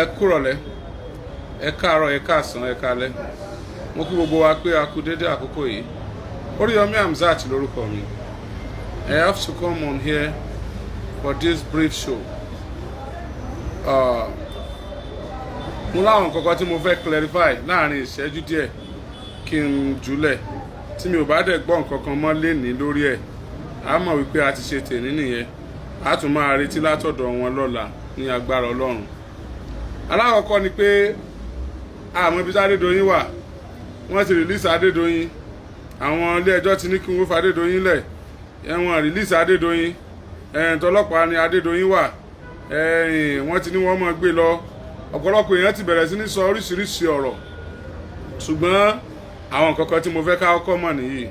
ẹ kúrọ̀lẹ́ ẹ káàárọ̀ ẹ káàsán ẹ káalẹ́ mo kí gbogbo wa pé a kú dédé àkókò yìí Oriyomi Hamzat lórúkọ mi. I have to come on here for this brief show. Mo láwọn nǹkan kan tí mo fẹ́ clarify láàrin ìṣẹ́jú díẹ̀ kí n jùlẹ̀ tí mi ò bá dẹ̀ gbọ́ nǹkan kan mọ́ lénìí lórí ẹ̀ a mọ̀ wípé a ti ṣe tèmi nìyẹn a tún máa retí látọ̀dọ̀ wọn lọ́la ní agbára Ọlọ́run. Alákọ̀ọ́kọ́ ni pé àmọ́ ibi tí Adédoyin wà wọ́n ti release Adédoyin, àwọn ilé ẹjọ́ ti ní kí wọ́n fa Adédoyin lẹ̀ wọ́n release Adédoyin, tọlọ́pàá ni Adédoyin wà, wọ́n ti ní wọ́n máa gbé lọ. Ọ̀pọ̀lọpọ̀ èèyàn ti bẹ̀rẹ̀ sí ní sọ oríṣiríṣi ọ̀rọ̀, ṣùgbọ́n àwọn nǹkan kan tí mo fẹ́ ká kọ́kọ́ mọ̀ nìyí.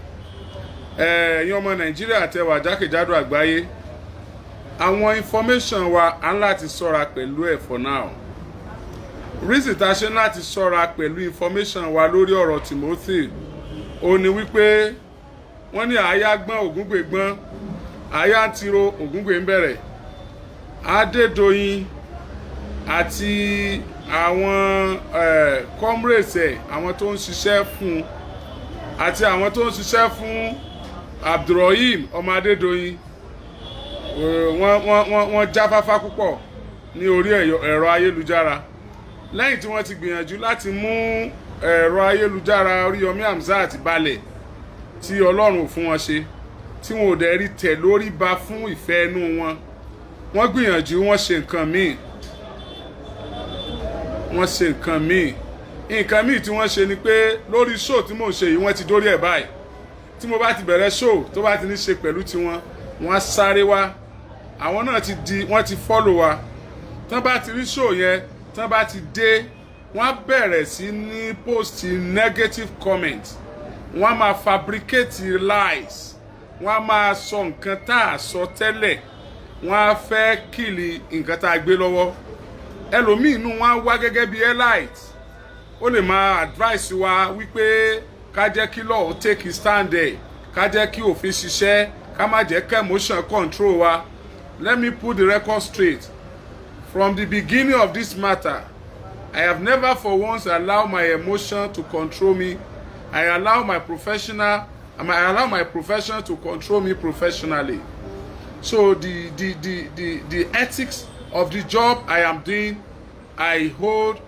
Ẹ̀yin ọmọ Nàìjíríà tẹ́ wà jákèjádò àgbáyé, àwọn information wa à ń láti ṣọ́ra pẹ̀lú ẹ̀ for now. Reason tá a ṣe láti ṣọ́ra pẹ̀lú information wa lórí ọ̀rọ̀ Timothy ó ní wípé wọ́n ní àyà gbọ́n Ògúngbè gbọ́n, àyà ń tiro Ògúngbè ń bẹ̀rẹ̀. Adédoyin àti àwọn comrades ẹ̀, àwọn tó ń ṣiṣẹ́ fún àti àwọn tó ń ṣiṣẹ́ fún Abdulrahim ọmọ Adédoyin wọ́n jáfáfá púpọ̀ ní orí ẹ̀rọ ayélujára. Lẹ́yìn tí wọ́n ti gbìyànjú láti mú ẹ̀rọ ayélujára Oriyomi Hamzat balẹ̀ tí Ọlọ́run fún wọn ṣe, tí wọn ò dẹ̀ rí tẹ̀ lórí ba fún ìfẹ́ inú wọn, wọ́n gbìyànjú wọ́n ṣe nǹkan míì. Nǹkan míì tí wọ́n ṣe ni pé lórí show tí mò ń ṣe yìí wọ́n ti dórí ẹ̀ báyìí. Tí mo bá ti bẹ̀rẹ̀ show tó bá ti ní ṣe pẹ̀lú tiwọn, wọ́n á sáré wá. Àwọn náà wọ́n ti follow wa. Tán bá ti rí show yẹn, tán bá ti dé, wọ́n á bẹ̀rẹ̀ sí ní post negative comment. Wọ́n á máa fabricate lies. Wọ́n á máa sọ nǹkan tá a sọ tẹ́lẹ̀. Wọ́n á fẹ́ kìlì nǹkan tá a gbé lọ́wọ́. Ẹlòmíì inú wọn á wá gẹ́gẹ́ bí elite. Ó lè máa advice wa wípé ká jẹ́ kí law take stand there, ká jẹ́ kí òfin ṣiṣẹ́, ká má jẹ́ kí emotion control wa. Let me put the record straight. From the beginning of this matter, I have never for once allowed my emotion to control me. I allow my profession to control me professionally. So the ethics of the job I am doing, I hold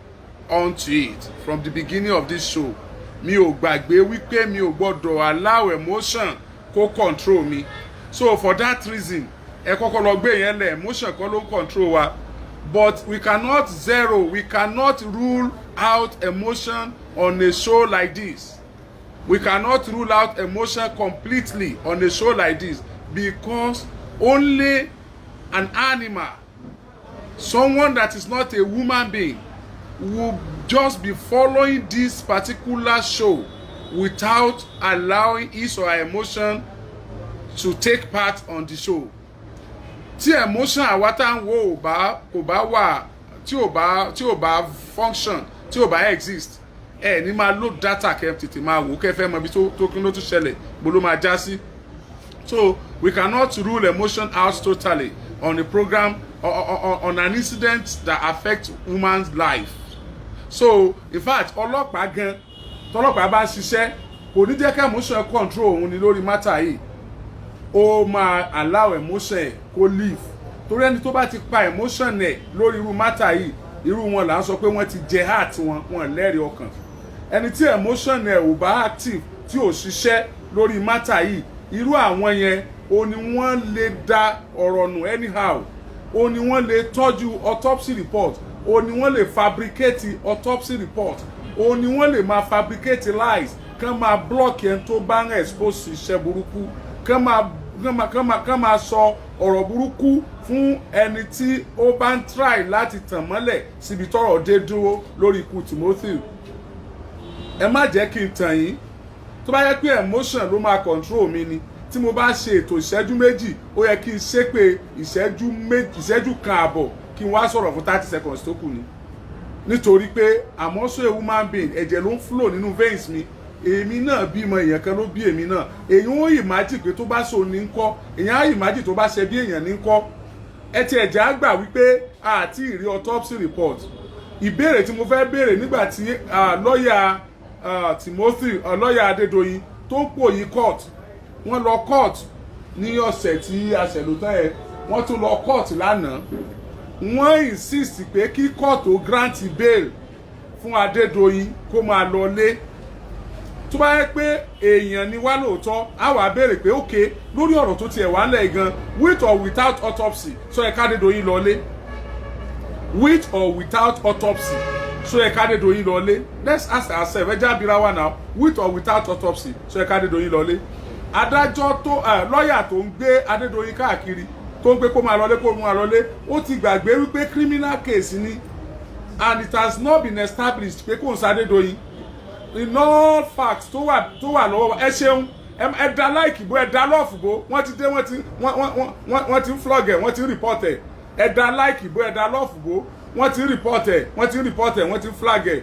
on to it from the beginning of this show. Mi ò gbàgbé wípé mi ò gbọ́dọ̀ allow emotion kó control me. So for that reason, ẹ kọ́kọ́ lọ gbé yẹn lẹ̀, emotion kọ́ ló ń control wa. But we cannot rule out emotion on a show like this. We cannot rule out emotion completely on a show like this because only an animal, someone that is not a human being, will just be following this particular show without allowing his or her emotion to take part on the show. tí emotion àwa tá ń wo kò bá wà tí ò bá function tí ò bá exist ní máa load data kẹ́ tètè máa wò kẹ́ fẹ́ mọ ibi tó kí ló tún ṣẹlẹ̀ bó ló máa já sí. So we cannot rule emotion out totally on a program or on an incident that affects woman's life. So in fact ọlọ́pàá gan tọ́lọ́pàá bá ṣiṣẹ́ kò ní jẹ́ kí emotion control òun ni lórí matter yìí ó máa allow emotion kó live torí ẹni tó bá ti pa emotion ẹ̀ lórí irú matter yìí irú wọn là ń sọ pé wọ́n ti jẹ heart wọn lẹ́rìí ọkàn. Ẹni tí emotion ẹ̀ ò bá active tí ò ṣiṣẹ́ lórí matter yìí irú àwọn yẹn ó ní wọ́n lè da ọ̀rọ̀ nù anyhow ó ní wọ́n lè tọ́jú autopsy report ó ní wọ́n lè fabricate autopsy report ó ní wọ́n lè máa fabricate lies kán máa block ẹni tó bá ń expose iṣẹ́ burúkú kán máa sọ ọ̀rọ̀ burúkú fún ẹni tí ó bá ń try láti tàn mọ́lẹ̀ síbi tọ́rọ̀ dé dúró lórí ikú Timothy. Ẹ má jẹ́ kí n tàn yín tó bá yẹ pé emotion ló máa control mi ni tí mo bá ṣe ètò ìṣẹ́jú méjì ó yẹ kí n ṣe pé ìṣẹ́jú kan àbọ̀ kí n wá sọ̀rọ̀ fún 30 seconds tó kù ni nítorí pé I'm also a woman being ẹ̀jẹ̀ ló ń flow nínú veins mi èmi náà bímọ èèyàn kan ló bí èmi náà èyàn ó imagine pé tó bá so ní ńkọ́ èyàn á imagine tó bá ṣe bí èèyàn ní ńkọ́ ẹ ti ẹ̀jẹ̀ á gbà wípé àti ìrí autopsy report ìbéèrè tí mo fẹ́ béèrè nígbà tí lọ́ọ̀yà Timothy lọ́ọ̀yà Adédoyin tó ń pòyì court wọ́n lọ court ní ọ̀sẹ̀ tí a ṣẹ̀lótán ẹ̀ wọ́n tún lọ court lánàá wọ́n insist pé kí court ó grant bail fún Adédoyin kó máa lọ lé tó bá yẹ pé èèyàn ni wá lóòótọ́ á wà béèrè pé ok lórí ọ̀rọ̀ tó tiẹ̀ wá ńlẹ̀ gan with or without autopsy so ẹ ká Adédoyin lọ lé with or without autopsy so ẹ ká Adédoyin lọ lé let's ask ourselves ẹ já bira wa now with or without autopsy so ẹ ká Adédoyin lọ lé adájọ́ tó lọ́ọ̀yà tó ń gbé Adédoyin káàkiri tó ń gbé kó máa lọlé kó máa lọlé ó ti gbàgbé wípé criminal case ni and it has not been established pé kò ń sa Adédoyin in all facts tó wà lọ́wọ́ ẹ ṣeun ẹ dá like bó ẹ dá love bó wọ́n ti dé wọ́n ti ń flog ẹ̀ wọ́n ti ń report ẹ̀ ẹ dá like bó ẹ dá love bó wọ́n ti ń report ẹ̀ wọ́n ti ń report ẹ̀ wọ́n ti ń flag ẹ̀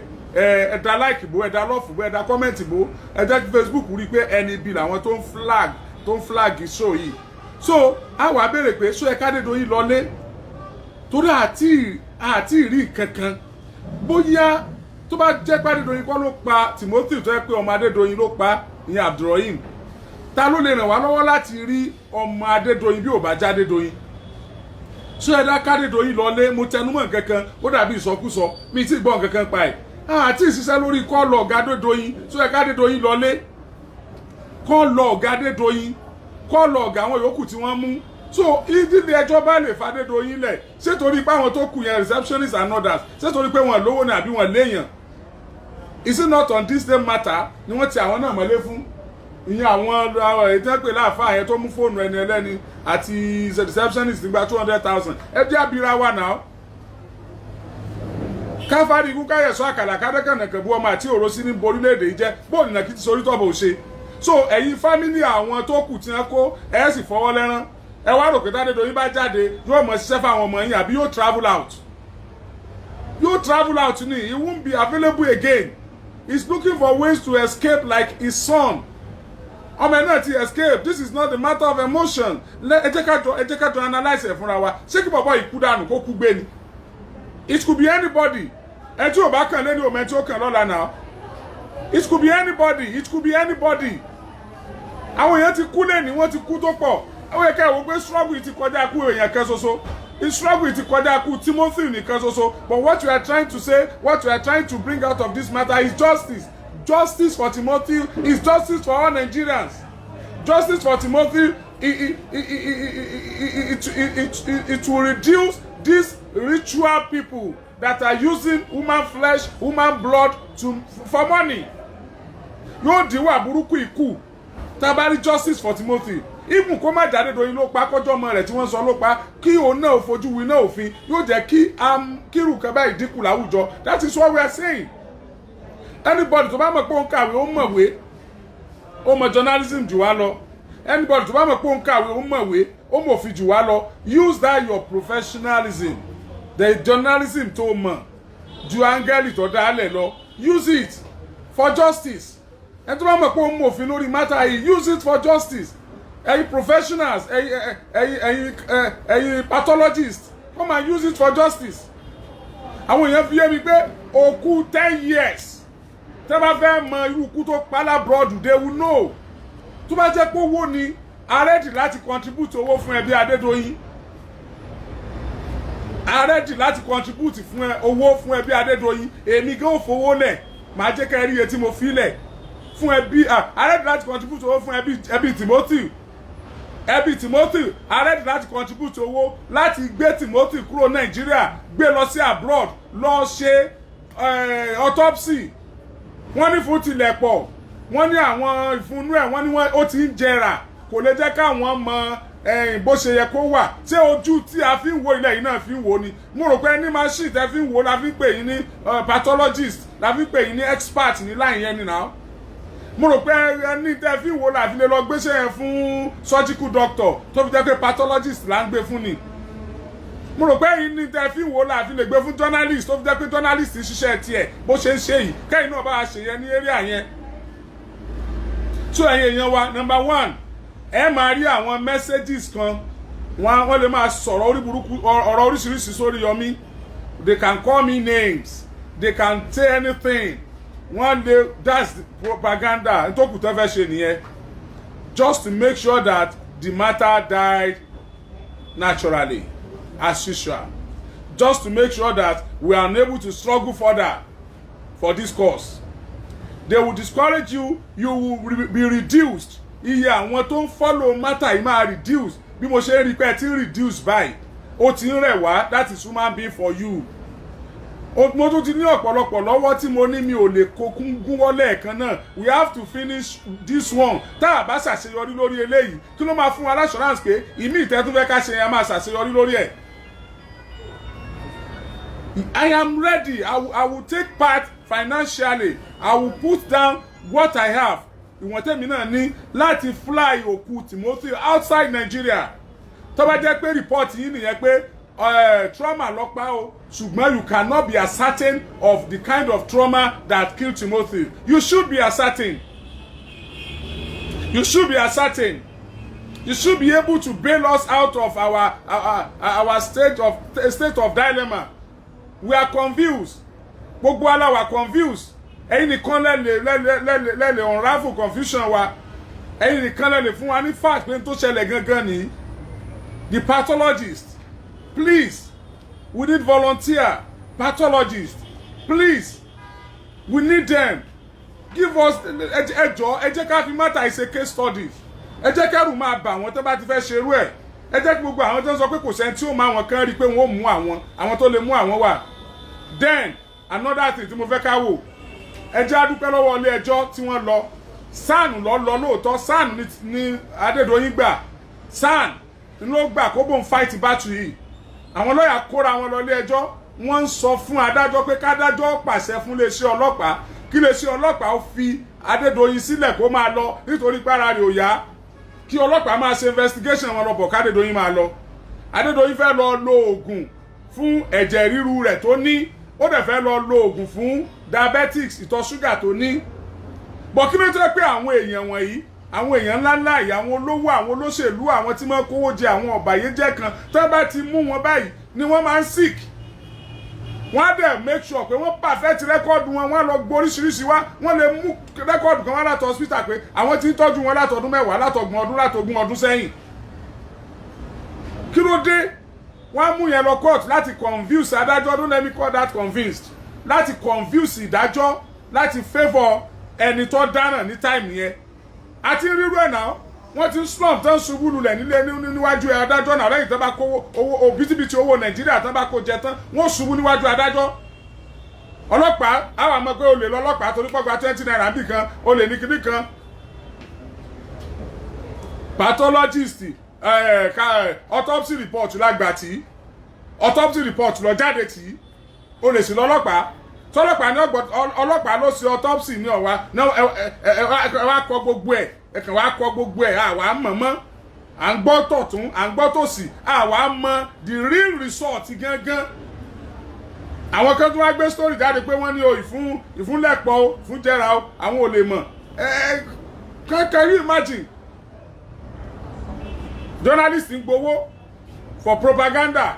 ẹ dá like bó ẹ dá love bó ẹ dá comment bó ẹ jẹ́ kí Facebook rí i pé ẹni bí làwọn tó ń flag show yìí so a wá béèrè pé so ẹ ká Adédoyin lọlé torí àti rí kankan bóyá tó bá jẹ́ pé Adédoyin kọ́ ló pa Timothy tó yẹ pé ọmọ Adédoyin ló pa ìyẹn Abdulrahim ta ló lè ràn wá lọ́wọ́ láti rí ọmọ Adédoyin bí ò bá já Adédoyin so ẹ dá ká Adédoyin lọlé mo tẹnumọ́ kankan ó dàbí ìsọkúsọ mi ti gbọ́ kankan pa ẹ̀ àti ìṣiṣẹ́ lórí kọ́ lọ ọ̀gá Adédoyin so ẹ ká Adédoyin lọlé kọ́ lọ ọ̀gá Adédoyin kọ́ lọ ọ̀gá àwọn yòókù tí wọ́n mú so ìdílé ẹjọ́ bá lè fa Adédoyin lẹ̀ ṣé torí pé àwọn tó kù yẹn receptionists and others ṣé torí pé wọ́n lówó ni àbí wọ́n léèyàn is it not on this same matter ni wọ́n ti àwọn náà mọ́lé fún ìyẹn àwọn ètò ìpè láàfáà yẹn tó mú fóònù ẹni ẹlẹ́ni àti receptionist nígbà 200,000 ẹ jẹ́ abira wa náà káfárí ikú káyẹ̀sọ́ àkàlà kádẹ́kànnàkàn bú ọmọ àti òró sí ní borílẹ̀-èdè yìí jẹ́ bóòlù náà kí ti sorí tọ́bọ̀ ṣe so ẹ̀yin fámílì àwọn tó kù tí wọ́n kó ẹ̀ sì fọwọ́ lẹ́rán ẹ wá rò pé Adédoyin bá jáde yóò mọ̀ ṣiṣẹ́ fáwọn ọmọ yín àbí yóò travel out ni he won't be available again he's looking for ways to escape like his son ọmọ ẹ náà ti escape this is not a matter of emotion ẹ jẹ́ ká jọ analyse ẹ̀ fúnra wa ṣé kí bọ̀bọ̀ ìkú dànù kó kú gbé ni it could be anybody ẹ tí ò bá kàn lẹ́ni òmẹ tí ó kàn lọ́la náà it could be anybody àwọn èèyàn ti kú lẹ́ni wọ́n ti kú tó pọ̀ àwọn èèyàn kẹ́wọ́ pé struggle ti kọjá kú èèyàn kan ṣoṣo struggle ti kọjá kú Timothy nìkan ṣoṣo but what you are trying to say what you are trying to bring out of this matter is justice for Timothy is justice for all Nigerians justice for Timothy it will reduce these ritual people that are using human flesh human blood for money yóò díwà burúkú ikú tabari justice for Timothy even kó má jáde Adédoyin ló pa kọjọ́ ọmọ rẹ̀ tí wọ́n sọ ló pa kí òun náà fojú winá òfin yóò jẹ́ kí kírù kan báyìí dínkù láwùjọ that is what we are saying anybody tó bá mọ̀ pé ó ń kàwé ó mọ̀wé ó mọ̀ journalism jù wá lọ anybody tó bá mọ̀ pé ó ń kàwé ó mọ̀wé ó mòfin jù wá lọ, use that your professionalism, the journalism tó mọ̀ ju áńgẹ́lì tó dálẹ̀ lọ, use it for justice. Ẹni tó bá mọ̀ pé ó mòfin lórí matter yìí, use it for justice. Ẹ̀yin professionals, ẹ̀yin pathologists, come and use it for justice. Àwọn èèyàn fi yé mi pé òkú 10 years tẹ́ bá fẹ́ mọ irú ikú tó pa lábroad, they will know. Tó bá jẹ́ pé owó ni a ready láti contribute owó fún ẹbí Adédoyin, a ready láti contribute fún owó fún ẹbí Adédoyin, èmi gan ò fowó lẹ̀, màá jẹ́ kẹ́ rí iye tí mo fi lẹ̀ fún ẹbí, a ready láti contribute owó fún ẹbí Timothy, a ready láti contribute owó láti gbé Timothy kúrò Nàìjíríà gbé lọ sí abroad lọ ṣe autopsy. Wọ́n ní fún tilẹ̀ pọ̀, wọ́n ní àwọn ìfúnnú ẹ̀, wọ́n ní ó ti ń jẹrà, kò lè jẹ́ káwọn mọ bó ṣe yẹ kó wà. Ṣé ojú tí a fi ń wo ilẹ̀ yìí náà fi ń wo ni? Mo rò pé ní machine tẹ́ fi ń wo la fi ń pè yín ní pathologist, la fi ń pè yín ní expert ní láì yẹn ni náà. Mo rò pé ẹni tẹ́ fi ń wo la fi lè lọ gbéṣẹ́ yẹn fún surgical doctor tó fi jẹ́ pé pathologist là ń gbé fún ni. Mo rò pé yìí ní tẹ́ fi ń wo la fi lè gbé fún journalist tó fi jẹ́ pé journalist ń ṣiṣẹ́ tiẹ̀ bó ṣe ń ṣe yìí, kẹ́yìn náà bá a ṣe yẹn ní area yẹn. So ẹ̀yin èèyàn wa, number one, ẹ máa rí àwọn messages kan, wọ́n lè máa sọ̀rọ̀ orí burúkú, ọ̀rọ̀ oríṣiríṣi sórí Yomi. They can call me names, they can say anything. One day, that's the propaganda. Ntoku tó fẹ́ ṣe nìyẹn, just to make sure that the matter died naturally, as usual. Just to make sure that we are unable to struggle further for this cause. They will discourage you, you will be reduced. Iye àwọn tó ń follow matter yìí máa reduce. Bí mo ṣe rí pé ẹ ti reduce by, ó ti ń rẹ̀ wá, that is human being for you. Mo tún ti ní ọ̀pọ̀lọpọ̀ lọ́wọ́ tí mo ní mi ò lè kokún gúnwọ́ lẹ́ẹ̀kan náà. We have to finish this one. Tá a bá ṣàṣeyọrí lórí eléyìí, kí ló máa fún wa assurance pé ìmí ìtẹ́tún fẹ́ ká ṣe yẹn máa ṣàṣeyọrí lórí ẹ̀. I am ready. I will take part financially. I will put down what I have. Ìwọ̀n tèmi náà ní láti fly òkú Timothy outside Nigeria. Tó bá jẹ́ pé report yìí nìyẹn pé trauma lọ́pàá o, ṣùgbọ́n you cannot be ascertain of the kind of trauma that killed Timothy. You should be ascertain. You should be ascertain. You should be able to bail us out of our state of dilemma. We are confused. Gbogbo ala wa confused. Ẹ̀yin nìkan lè unravel confusion wa. Ẹ̀yin nìkan lè fún wa ní fact pé tó ṣẹlẹ̀ gangan ni. The pathologist, please, we need volunteer pathologists. Please, we need them. Give us ẹjọ́, ẹ jẹ́ ká fi matter is a case study. Ẹ jẹ́ kẹ́rù máa bà wọ́n tó bá ti fẹ́ ṣerú ẹ̀. Ẹ jẹ́ kí gbogbo àwọn tó ń sọ pé kò sẹ́ni tí ó máa wọn kán rí pé wọ́n ó mú àwọn tó lè mú àwọn wà. Then another thing tí mo fẹ́ ká wò, ẹ jẹ́ á dúpẹ́ lọ́wọ́ ilé ẹjọ́ tí wọ́n lọ. SAN lọ lóòótọ́, SAN ní Adédoyin gbà, SAN ló gbà kó bóun fight battle yìí. Àwọn lọ́yà kóra wọn lọ ilé ẹjọ́, wọ́n ń sọ fún adájọ́ pé kádájọ́ pàṣẹ fún iléeṣẹ́ ọlọ́pàá kí iléeṣẹ́ ọlọ́pàá ó fi Adédoyin sílẹ̀ kó máa lọ nítorí pé ara rẹ̀ ò yá, kí ọlọ́pàá máa ṣe investigation wọn lọ bọ̀ kádédoyin máa lọ. Adédoyin fẹ́ lọ lo oògùn fún ẹ̀jẹ̀ ríru rẹ̀ tó ní, ó dẹ̀ fẹ́ lọ lo oògùn fún diabetics, ìtọ̀ ṣúgà tó ní. Bọ̀ kí ló jẹ́ pé àwọn èèyàn wọ̀nyí, àwọn èèyàn ńláńlá yìí, àwọn olówó, àwọn olóṣèlú, àwọn tí wọ́n kówó jẹ, àwọn ọ̀bàyéjẹ́ kan, tó bá ti mú wọn báyìí ni wọ́n máa ń sick. Wọ́n á dẹ̀ make sure pé wọ́n perfect rẹ́kọ́ọ̀dù wọn, wọ́n á lọ gbóríṣiríṣi wá, wọ́n lè mú rẹ́kọ́ọ̀dù kan wá láti hospital pé àwọn tí ń tọ́jú wọn látọdún 10, látọgbọ̀n ọdún sẹ́yìn. Kí ló dé? Wọ́n á mú yẹn lọ court láti confuse adájọ́, don't let me call that convinced, láti confuse ìdájọ́, láti favour ẹni tó dáná ní time yẹn. Àti rírú ẹ̀ náà, wọ́n ti slump tán ṣubú lulẹ̀ níwájú adájọ́ náà lẹ́yìn tán bá kó owó bítíbitì owó Nàìjíríà tán bá kó jẹ tán, wọ́n ṣubú níwájú adájọ́. Ọlọ́pàá àwọn àmọ́ pé olè lọ́lọ́pàá torí pọ́gbà 20 naira bí kan, olè ní kíní kan. Pathologist, autopsy report lágbà tí, autopsy report lọ jáde tí, olè sí lọ́lọ́pàá. Tọ́lọ́pàá ní ọlọ́pàá ló ṣe autopsy ní ọ̀wá náà, ẹ wá kọ gbogbo ẹ̀, ẹ kàn wá kọ gbogbo ẹ̀, àwa mọ̀mọ́. à ń gbọ́ tọ̀tún à ń gbọ́ tòsì àwa mọ the real result gangan. Àwọn kan tún wá gbé story jáde pé wọ́n ní o ìfúnlẹ̀pọ̀ o ìfúnjẹra o àwọn ò lè mọ̀. Can you imagine? Journalists ń gbowó for propaganda,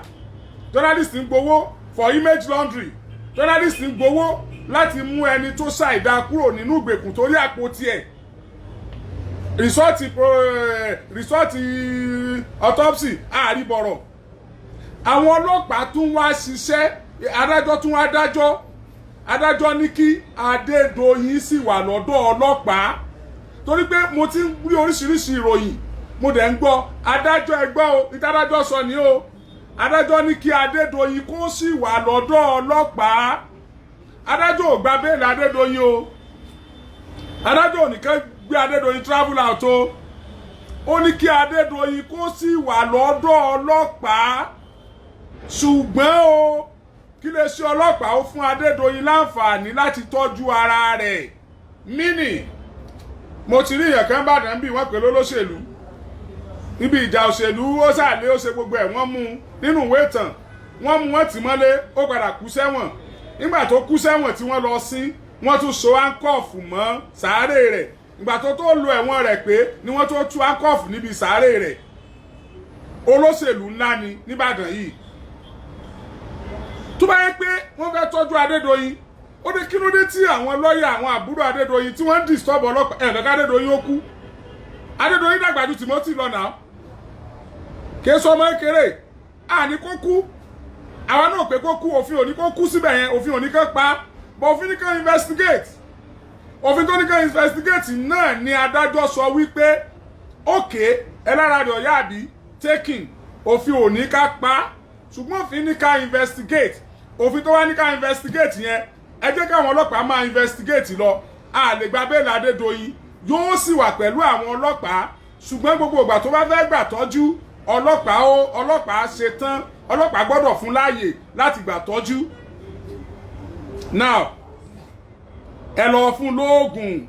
journalists ń gbowó for image laundry, journalists ń gbowó láti mú ẹni tó ṣàìdá kúrò nínú ìgbèkùn torí àpò tiẹ̀. Rìsọ́ọ̀tì autopsy àríbọ̀rọ̀. Àwọn ọlọ́pàá tún wá ṣiṣẹ́, adájọ́ tún wá dájọ́. Adájọ́ ní kí Adédoyin sì wà lọ́dọ̀ ọlọ́pàá. Torí pé mo ti ń rí oríṣiríṣi ìròyìn, mo dẹ̀ ń gbọ́ adájọ́ ẹgbọ́ o, ìtadájọ́ sọ ní o. Adájọ́ ní kí Adédoyin kó sì wà lọ́dọ̀ ọlọ́pàá. Adájọ́ ò gba bẹ́ẹ̀lì Adédoyin o. Adájọ́ ò nìkan gbé Adédoyin travel out o. Ó ní kí Adédoyin kó sì wà lọ́dọ̀ ọlọ́pàá. Ṣùgbọ́n o, kí lè ṣe ọlọ́pàá ó fún Adédoyin láǹfààní láti tọ́jú ara rẹ̀. Mínì, mo ti rí èèyàn kan bàdàn bí wọ́n pè lólóṣèlú. Níbi ìjà òṣèlú ó sàlé ó ṣe gbogbo ẹ̀ wọ́n mú nínú ìwé ìtàn. Wọ́n mú wọ́n tì mọ́lé ó padà kú sẹ́wọ̀n. Nígbà tó kú sẹ́wọ̀n tí wọ́n lọ sí, wọ́n tún so áńkọ́ọ̀fù mọ́ sàárè rẹ̀. Ìgbà tó lo ẹ̀wọ̀n rẹ̀ pé ni wọ́n tó tú áńkọ́ọ̀fù níbi sàárè rẹ̀. Olóṣèlú ńlá ni níbàdàn yìí. Tó bá yẹ pé wọ́n fẹ́ tọ́jú Adédoyin, ó ní kí ló dé tí àwọn lọ́ọ̀yà àwọn àbúrò Adédoyin tí wọ́n ń disturb ọlọ́pàá ẹ̀ẹ́dọ́gá Adédoyin ó kú. Adédoyin dàgbà ju Timothy lọ náà. Kì í sọ ọmọ kékeré, àní kó kú. Àwa náà pé kó kú, òfin ò ní kó kú síbẹ̀ yẹn, òfin ò ní kó pa, but òfin ní kó investigate. Òfin tó ní kó investigate náà ni adájọ́ sọ wípé okay, ẹlára rẹ̀ ọ̀yá àbí taking, òfin ò ní ká pa, ṣùgbọ́n òfin ní ká investigate. Òfin tó wá ní ká investigate yẹn, ẹ jẹ́ káwọn ọlọ́pàá máa investigate lọ. A lè gba bẹ́ẹ̀lì Adédoyin, yóò sì wà pẹ̀lú àwọn ọlọ́pàá, ṣùgbọ́n gbogbo ìgbà tó bá fẹ́ gbà tọ́jú ọlọ́pàá ṣe tán, ọlọ́pàá gbọ́dọ̀ fún láàyè láti gbà tọ́jú. Now, ẹ lọ fún lóògùn.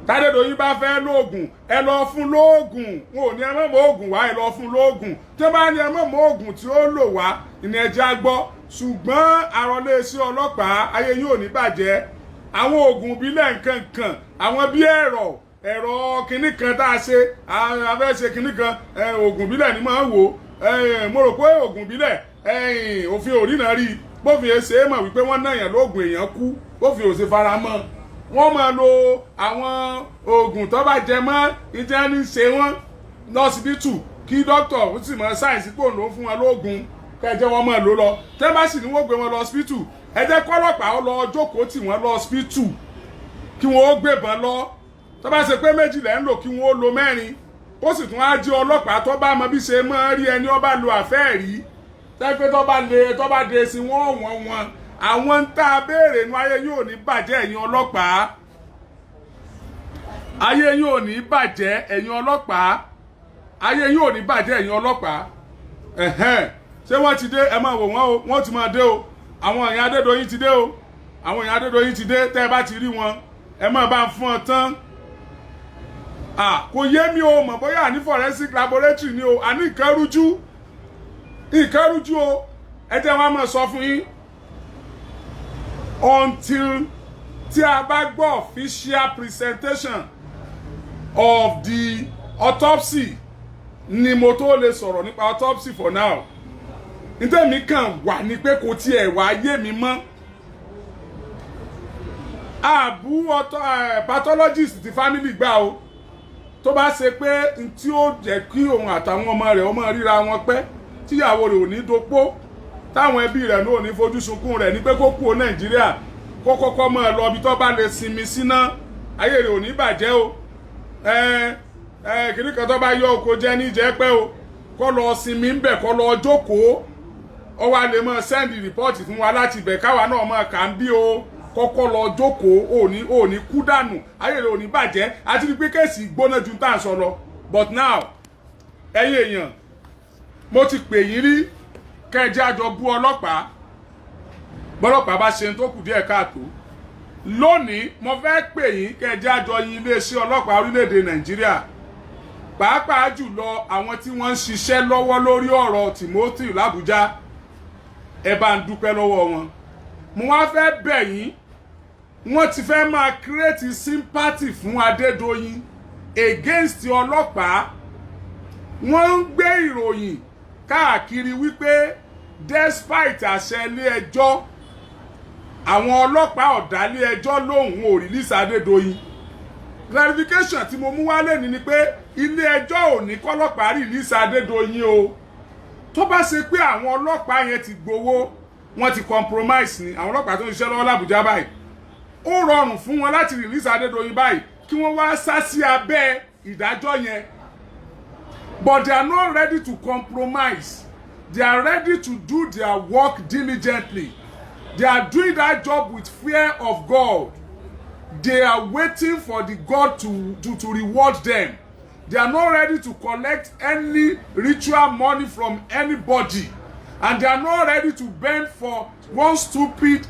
Tádédoyin bá fẹ́ lóògùn, ẹ lọ fún lóògùn. Wọn ò ní ẹ má mọ òògùn wá, ẹ lọ fún lóògùn. Tí wọ́n bá ní ẹ má mọ òògùn tí ó lò wá, ìní ẹja gbọ́. Ṣùgbọ́n àrọ̀lẹ́sí ọlọ́pàá ayé yóò ní bàjẹ́. Àwọn òògùn ìbílẹ̀ nǹkan àwọn bí ẹ̀rọ kìnnì kan tá a ṣe, afẹ́ ṣe kìnnì kan, òògùn ìbílẹ̀ ni máa ń wò. Mo rò pé òògùn ìbílẹ̀ òfin òrìnà rí bófin ṣe é mọ̀ wípé wọ́n náyàn lóògùn èèyàn kú, bófin ò ṣe fara mọ́. Wọ́n máa lo àwọn òògùn tó bá jẹ mọ́ ìjẹ́ ní ṣe wọ́n lọ́sibítù kí dókítà ó sì mọ sáyẹ̀nsì pò ló fún wọn lóògùn kẹjẹ wọn máa lò lọ. Tẹ́ bá sì ní wọ́n gbé wọn lọ hospital, ẹ jẹ́ kọ́lọ́pàá lọ jókòó tì wọ́n lọ hospital kí wọ́n ó gbébọn lọ. Tó bá ṣe pé méjì lẹ́ ń lò kí wọ́n ó lo mẹ́rin. Ó sì tún á jẹ́ ọlọ́pàá tó bá mọ bí ṣe máa rí ẹni ó bá lo àfẹ́ẹ̀rí. Tẹ́pẹ́ tó bá dé sí wọ́n. Àwọn ń tá a béèrè nu ayé yóò ní bàjẹ́ ẹ̀yin ọlọ́pàá. Ayé yóò ní bàjẹ́ ẹ̀yin ọlọ́pàá. Ayé yóò ní bàjẹ́ ẹ̀yin ọlọ́pàá. Ṣé wọ́n ti dé? Ẹ máa wò wọ́n o, wọ́n ti máa dé o. Àwọn èèyàn Adédoyin ti dé o. Àwọn èèyàn Adédoyin ti dé, tẹ́ ẹ bá ti rí wọn, ẹ máa bá ń fún ọ tán. Kò yé mi o, mọ̀ bóyá ní forensic laboratory ni o, àní ìkẹ́rújú o. Ẹ jẹ́ wọn máa sọ fún yín. Until tí a bá gbọ́ official presentation of the autopsy ni mo tó lè sọ̀rọ̀ nípa autopsy for now. Ntẹ́mi kàn wà ní pé kò tiẹ̀ wá yé mi mọ́. Àbú pathologist ti family gbà o. Tó bá ṣe pé tí ó jẹ́ kí òun àtàwọn ọmọ rẹ̀ ọmọ ríra wọn pẹ́ tíyàwó rẹ̀ ò ní dopó táwọn ẹbí rẹ̀ náà ò ní fojú sunkún rẹ̀ ní pé kó kúrò Nàìjíríà kó kọ́kọ́ mọ́ ẹ lọ ibi tó bá lè sinmi síná ayé rẹ̀ ò ní bàjẹ́ o. Kìnnì kan tó bá yọ oko jẹ́ ní jẹ́ pẹ́ o kó lọ sinmi ń bẹ̀ kó lọ jókòó ó wá lè mọ́ sẹ́ndì rìpọ́ọ̀tì fún wa láti ibẹ̀ káwa náà mọ́ kà ń bí o kọ́kọ́ lọ jókòó ò ní kú dànù ayé rẹ̀ ò ní bàjẹ́ àti wípé kéèsì gbóná ju tá à ń sọ lọ. But now ẹ̀yin èèyàn mo ti pè yín rí kẹjẹ àjọ bú ọlọ́pàá bọ́lọ́pàá bá ṣe tó kù díẹ̀ káàtó. Lónìí mo fẹ́ pè yín kẹjẹ àjọ yin iléeṣẹ́ ọlọ́pàá orílẹ̀-èdè Nàìjíríà pàápàá jùlọ àwọn tí wọ́n ń ṣiṣẹ́ lọ́wọ́ lórí ọ̀rọ̀ Timothy l'Abuja ẹ bá ń dúpẹ́ lọ́wọ́ wọn. Mo wá fẹ́ bẹ̀ yín, wọ́n ti fẹ́ máa create sympathy fún Adédoyin against ọlọ́pàá. Wọ́n ń gbé ìròyìn káàkiri wípé despite àṣẹ ilé ẹjọ́ àwọn ọlọ́pàá ọ̀dálé ẹjọ́ lóhùn ò release Adédoyin. Clarification tí mo mú wálé ni pé ilé ẹjọ́ ò ní kọ́lọ́pàá release Adédoyin o. Tó bá ṣe pé àwọn ọlọ́pàá yẹn ti gbowó, wọ́n ti compromise ni àwọn ọlọ́pàá tó ń ṣiṣẹ́ lọ́wọ́ l'Abuja báyìí. Ó rọrùn fún wọn láti release Adédoyin báyìí kí wọ́n wá sá sí abẹ́ ìdájọ́ yẹn. But they are not ready to compromise. They are ready to do their work diligently. They are doing that job with fear of God. They are waiting for the God to reward them. They are not ready to collect any ritual money from anybody. And they are not ready to bend for one stupid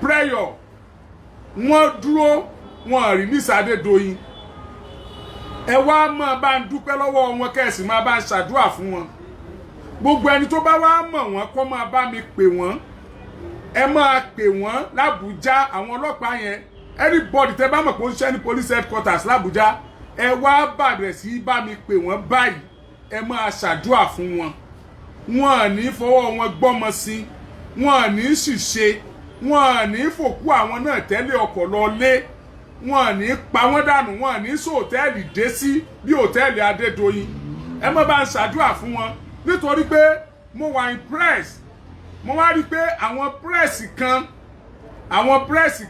prayer. Wọ́n dúró, wọ́n release Adédoyin. Ẹ wá máa bá ń dúpẹ́ lọ́wọ́ wọn kẹ́sì máa bá ń ṣàdúrà fún wọn. Gbogbo ẹni tó bá wá mọ̀ wọ́n kó máa bá mi pè wọ́n. Ẹ máa pè wọ́n l'Abuja àwọn ọlọ́pàá yẹn. Everybody tẹ́ bá mọ̀ pé ó ń ṣe ní police headquarters l'Abuja. Ẹ wá bàbẹ̀ sí bá mi pè wọ́n báyìí. Ẹ máa ṣàdúrà fún wọn. Wọ́n ní fọwọ́ wọn gbọ́mọ sí. Wọ́n ní ṣìṣe. Wọ́n ní fòkú àwọn náà tẹ́lẹ̀ ọkọ̀ lọ lé. Wọ́n ní pa wọ́n dànù. Wọ́n ní sọ hòtẹ́ẹ̀lì dé sí bí hòtẹ́ẹ̀lì Adédoyin. Ẹ má bá ń ṣàdúrà fún wọn nítorí pé mo wà impressed. Mo wá rí pé àwọn press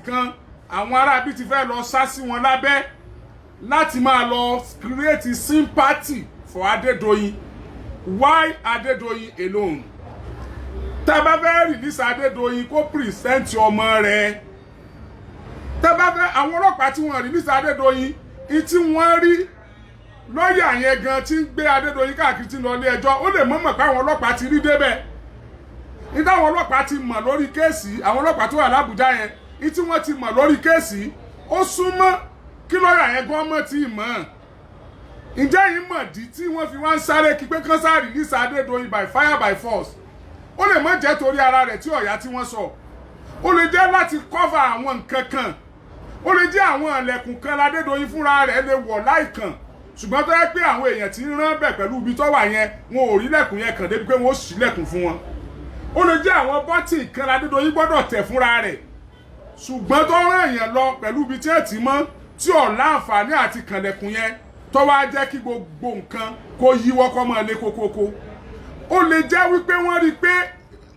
kan àwọn arábí ti fẹ́ lọ sá sí wọn lábẹ́ láti máa lọ create sympathy for Adédoyin. Why Adédoyin alone? Tá bá fẹ́ release Adédoyin kó present ọmọ rẹ̀. Tá bá fẹ́ àwọn ọlọ́pàá tí wọ́n release Adédoyin tí wọ́n rí lọ́ọ̀yà yẹn gan tí ń gbé Adédoyin káàkiri tí ń lọ ilé ẹjọ́ ó lè mọ̀ pé àwọn ọlọ́pàá ti rí débẹ̀. Ní táwọn ọlọ́pàá ti mọ̀ lórí kéèsì àwọn ọlọ́pàá tó wà l'Abuja yẹn ní tí wọ́n ti mọ̀ lórí kéèsì ó súnmọ́ kí lọ́ọ̀yà yẹn gan mọ̀ tí ì mọ̀. Ǹjẹ́ yìí mọ̀ dí tí wọ́n fi wá ń sáré kí pé kán sá release Adédoyin by fire by force. Ó lè má jẹ́ torí ara rẹ̀ tí ọ̀yá tí wọ́n sọ. Ó lè jẹ́ láti cover àwọn nǹkan kan. Ó lè jẹ́ àwọn ìlẹ̀kùn kan l'Adédoyin fúnra rẹ̀ lè wọ̀ láìkàn. Ṣùgbọ́n tó yẹ pé àwọn èèyàn tí ń rán bẹ̀ pẹ̀lú ibi tó wà yẹn wọn ò rí lẹ̀kùn yẹn kàn débi pé wọ́n ó ṣí lẹ̀kùn fún wọn. Ó lè jẹ́ àwọn bọ́tì kan l'Adédoyin gbọ́dọ̀ tẹ̀ fúnra rẹ̀. Ṣùgbọ́n tó rán èèyàn lọ pẹ̀lú ibi tí ẹ̀ tí mọ́ tí ò láǹfààní àti kànlẹ̀kùn yẹn tó wá jẹ́ kí gbogbo nǹkan kó yíwọ́ kó máa lé kókókó. Ó lè jẹ́ wípé wọ́n rí pé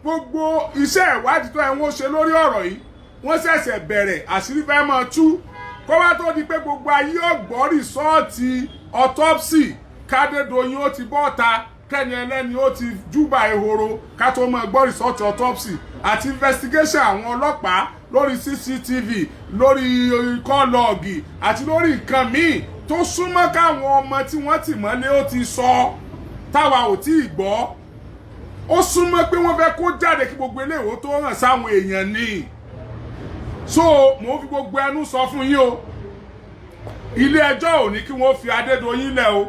gbogbo iṣẹ́ ìwádìí tó ẹ̀ wọ́n ṣe lórí ọ̀rọ̀ yìí wọ́n ṣẹ̀ṣẹ̀ bẹ̀rẹ̀ àṣírí fẹ́ máa tú kó wá tó di pé gbogbo ayé ọ̀gbọ́ rìsọ́ọ̀tì autopsy k'Adédoyin ó ti bọ́ta kẹ́ni ẹlẹ́ni ó ti júbà ehoro ká tó máa gbọ́ rìsọ́ọ̀tì autopsy àti investigation àwọn ọlọ́pàá lórí CCTV lórí call log àti lórí nǹkan míì tó súnmọ́ káwọn ọmọ tí wọ́n tì mọ́lé ó ti sọ táwa ò tí ì gbọ́. Ó súnmọ́ pé wọ́n fẹ́ kó jáde kí gbogbo eléwo tó hàn sáwọn èèyàn ni. So mo fi gbogbo ẹnu sọ fún yín o. Ilé ẹjọ́ ò ní kí wọ́n fi Adédoyin lẹ̀ o.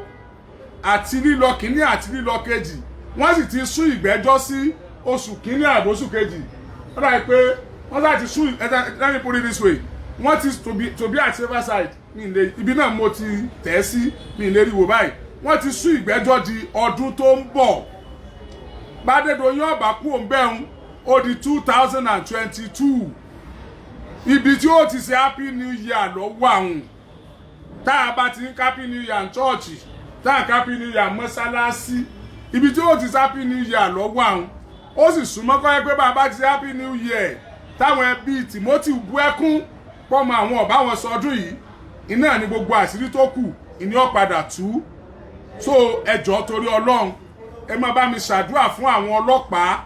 Àti lílọ kìíní àti lílọ kejì. Wọ́n sì ti sún ìgbẹ́jọ́ sí oṣù kìíní àbóṣù kejì. Ó dà pé wọ́n sá ti sún let me put it this way. Wọ́n ti to be at safer side. Ibi náà mo ti tẹ̀ sí mi lè rí wò báyìí. Wọ́n ti sún ìgbẹ́jọ́ di ọdún tó ń bọ̀. Bádédoyin ọba kú òǹbẹ̀hún ó di 2022. Ibi tí ó ti ṣe happy new year lọ́wọ́ àwọn. Tá a bá ti ń happy new year church, tá a happy new year mọ́sálásí. Ibi tí ó ti ṣe happy new year lọ́wọ́ àwọn. Ó sì súnmọ́ kọ́ ẹ pé bàbá ti ṣe happy new year. Táwọn ẹbí Timothy bú ẹkún pọ́mọ àwọn ọ̀bá wọn sọdún yìí. Iná ni gbogbo àṣírí tó kù ìní ọ̀padà tú. So ẹjọ́ torí Ọlọ́run ẹ máa bá mi ṣàdúrà fún àwọn ọlọ́pàá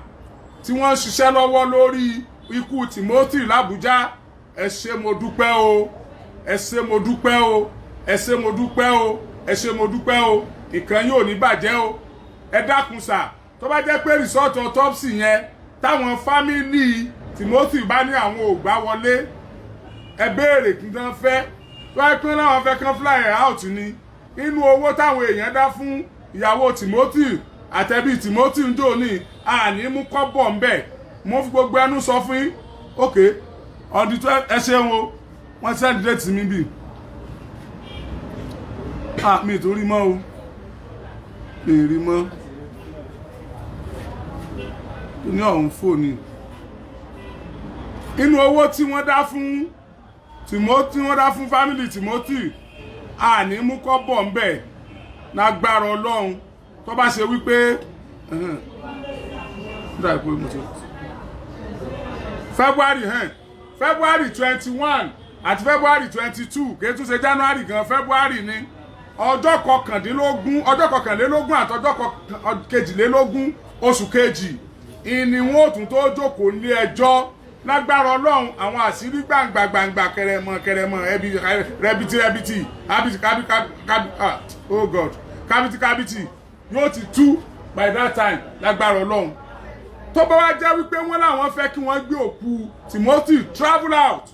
tí wọ́n ń ṣiṣẹ́ lọ́wọ́ lórí ikú Timothy l'Abuja. Ẹ ṣé mo dúpẹ́ o. Ẹ ṣé mo dúpẹ́ o. Ẹ ṣé mo dúpẹ́ o. Ẹ ṣé mo dúpẹ́ o. Ìkan yóò ní bàjẹ́ o. Ẹ dákun sà tó bá jẹ́ pé result autopsy yẹn táwọn fámìlì Timothy bá ní àwọn ò gbà wọlé ẹ béèrè kí wọ́n fẹ́ tó bá pín láwọn fẹ́ kán fly out ni inú owó táwọn èèyàn dá fún ìyàwó Timothy àtẹ̀bí Timothy ń jò ní àní mú kọ́bọ̀ ń bẹ̀. Mo fi gbogbo ẹnu sọ fún yín okay on the 12 ẹ ṣeun o wọ́n send date mi bí mi tó rí mọ́ o mi rí mọ́ ní ọ̀hún fóònù inú owó tí wọ́n dá fún Timothy wọ́n dá fún family Timothy àní mú kọ́bọ̀ ń bẹ̀ lágbára Ọlọ́run tó bá ṣe wípé February 21 àti February 22 kì í tún ṣe January gan February ni ọjọ́ kọkànlélógún àti ọjọ́ kejìlélógún oṣù kejì ìní wọn ò tún tó jókòó ní ẹjọ́ lágbára Ọlọ́run àwọn àṣírí gbàǹgbà kẹrẹmọ rẹbìtì oh God kábìtì yóò ti tú by that time lágbára Ọlọ́run tó bá wá jẹ́ wípé wọ́n láwọn fẹ́ kí wọ́n gbé òkú Timothy travel out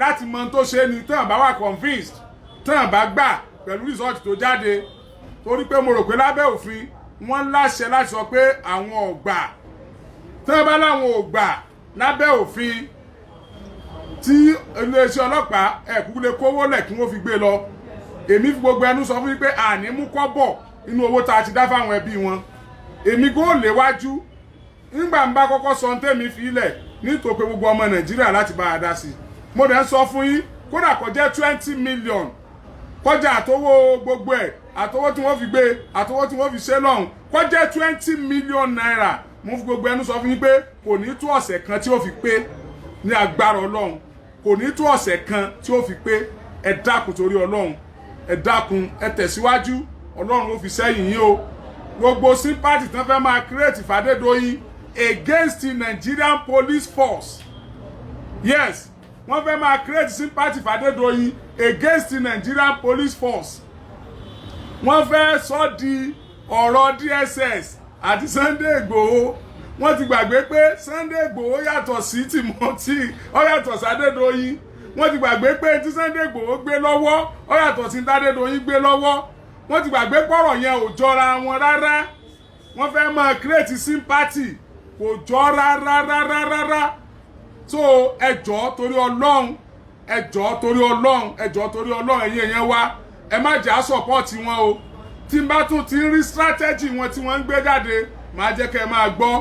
láti mọ tó ṣe ni tán bá wà convinced tán bá gbà pẹ̀lú result tó jáde torí pé mo rò pé lábẹ́ òfin wọ́n láṣẹ láti sọ pé àwọn ò gbà tán bá láwọn ò gbà lábẹ́ òfin tí iléeṣẹ́ ọlọ́pàá ẹ̀kú lè kówó lẹ̀ kí wọ́n fi gbé lọ èmi fi gbogbo ẹnu sọ fún yín pé àní mú kọ́bọ̀ inú owó tá a ti dá fáwọn ẹbí wọn èmi kò léwájú nígbà ń bá kọ́kọ́ sọ tèmi fi ilẹ̀ nítorí pé gbogbo ọmọ Nàìjíríà láti bá a dá sí mo dẹ̀ ń sọ fún yín kódà kó jẹ́ 20 million kọjá àtọwọ́ gbogbo ẹ̀ àtọwọ́ tí wọ́n fi gbé àtọwọ́ tí wọ́n fi ṣe lọ́hùn kó jẹ́ 20 million naira mo fi gbogbo ẹnu sọ fún yín pé kò ní tó ọ̀sẹ̀ kan tí ó fi pé ní agbára Ọlọ́run kò ní tó ọ̀sẹ̀ kan tí ó fi pé ẹ dákun torí Ọlọ́run ẹ dákun ẹ tẹ̀síwájú Ọlọ́run ó fi sẹ́yìn yín o gbogbo sympathy tán fẹ́ máa create f'Adédoyin against the Nigerian police force yes wọ́n fẹ́ máa create sympathy f'Adédoyin against the Nigerian police force wọ́n fẹ́ sọ di ọ̀rọ̀ DSS àti Sunday Igboho wọ́n ti gbàgbé pé Sunday Igboho yàtọ̀ sí Timothy ó yàtọ̀ sí Adédoyin wọ́n ti gbàgbé pé tí Sunday Igboho gbé lọ́wọ́ ó yàtọ̀ sí Adédoyin gbé lọ́wọ́ wọ́n ti gbàgbé pọ̀rọ̀ yẹn ò jọra wọn rárá wọ́n fẹ́ máa create sympathy kò jọ rárá so ẹjọ́ torí Ọlọ́run ẹjọ́ torí Ọlọ́run ẹ̀yin èèyàn wa ẹ má jà support wọn o tí n bá tún ti rí strategy wọn tí wọ́n ń gbé jáde máa jẹ́ kẹ́ ẹ máa gbọ́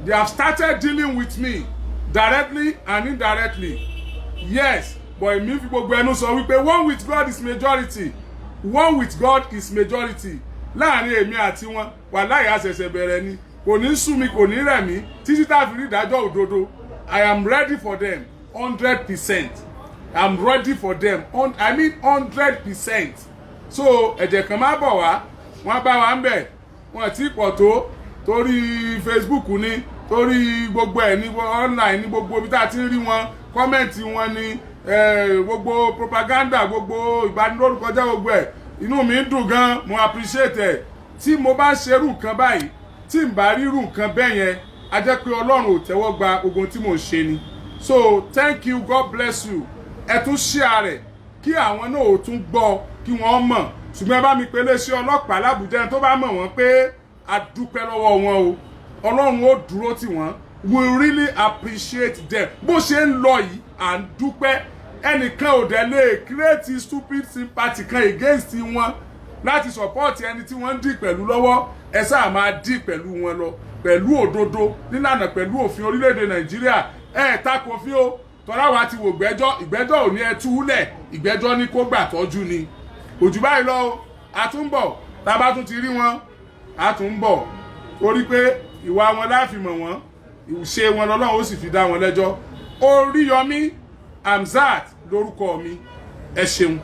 they have started dealing with me directly and indirectly yes but èmi fi gbogbo ẹnu sọ wípé one with God is majority láàrin èmi àti wọn wàláhì àṣẹ̀ṣẹ̀ bẹ̀rẹ̀ ni kò ní sú mi kò ní rẹ̀ mí títí tá a fi rí ìdájọ́ òdodo I am ready for them 100%. I'm ready for them. I mean 100%. So ẹ̀jẹ̀ kan máa bọ̀ wá wọ́n bá wa ń bẹ̀ wọ́n ti pọ̀ tó torí Facebook ní torí gbogbo ẹ̀ ní online ní gbogbo ibi tá a ti rí wọn kọ́mẹ̀ntì wọn ní gbogbo propaganda gbogbo ìbanilórúkọ jẹ́ gbogbo ẹ̀ inú mi dùn gan mo appreciate ẹ̀ tí mo bá ṣerú nǹkan báyìí tí n bá rírú nǹkan bẹ́ẹ̀ yẹn a jẹ́ pé Ọlọ́run ò tẹ́wọ́ gba ogun tí mò ń ṣe ni so thank you God bless you ẹ tún share rẹ̀ kí àwọn náà ò tún gbọ́ kí wọ́n mọ̀ ṣùgbọ́n ẹ bá mi pe iléeṣẹ́ ọlọ́pàá l'Àbújá tó bá mọ̀ wọ́n pé a dúpẹ́ lọ́wọ́ wọn o Ọlọ́run ó dúró tì wọ́n we really appreciate them bó ṣe ń lọ yìí à ń dúpẹ́ ẹnìkan ò dẹ̀ lè create stupid sympathy kan against wọn láti support ẹni tí wọ́n ń dì pẹ̀lú lọ́wọ́ ẹ sáà máa dì pẹ̀lú wọn lọ pẹ̀lú òdodo nílànà pẹ̀lú òfin orílẹ̀-èdè Nàìjíríà tako fi o tọ́lá wa ti wò ìgbẹ́jọ́ ò ní ẹ túlẹ̀ ìgbẹ́jọ́ ní kó gbà tọ́jú ni òjò báyìí lọ àtúnbọ̀ tá a bá tún ti rí wọn àtúnbọ̀ torí pé ìwà wọn láàfin mọ̀ wọ́n ìṣe wọn lọ́lọ́run ó sì fi dá wọn lẹ́jọ́ Oríyọmí Hamzat lórúkọ mi ẹ ṣeun.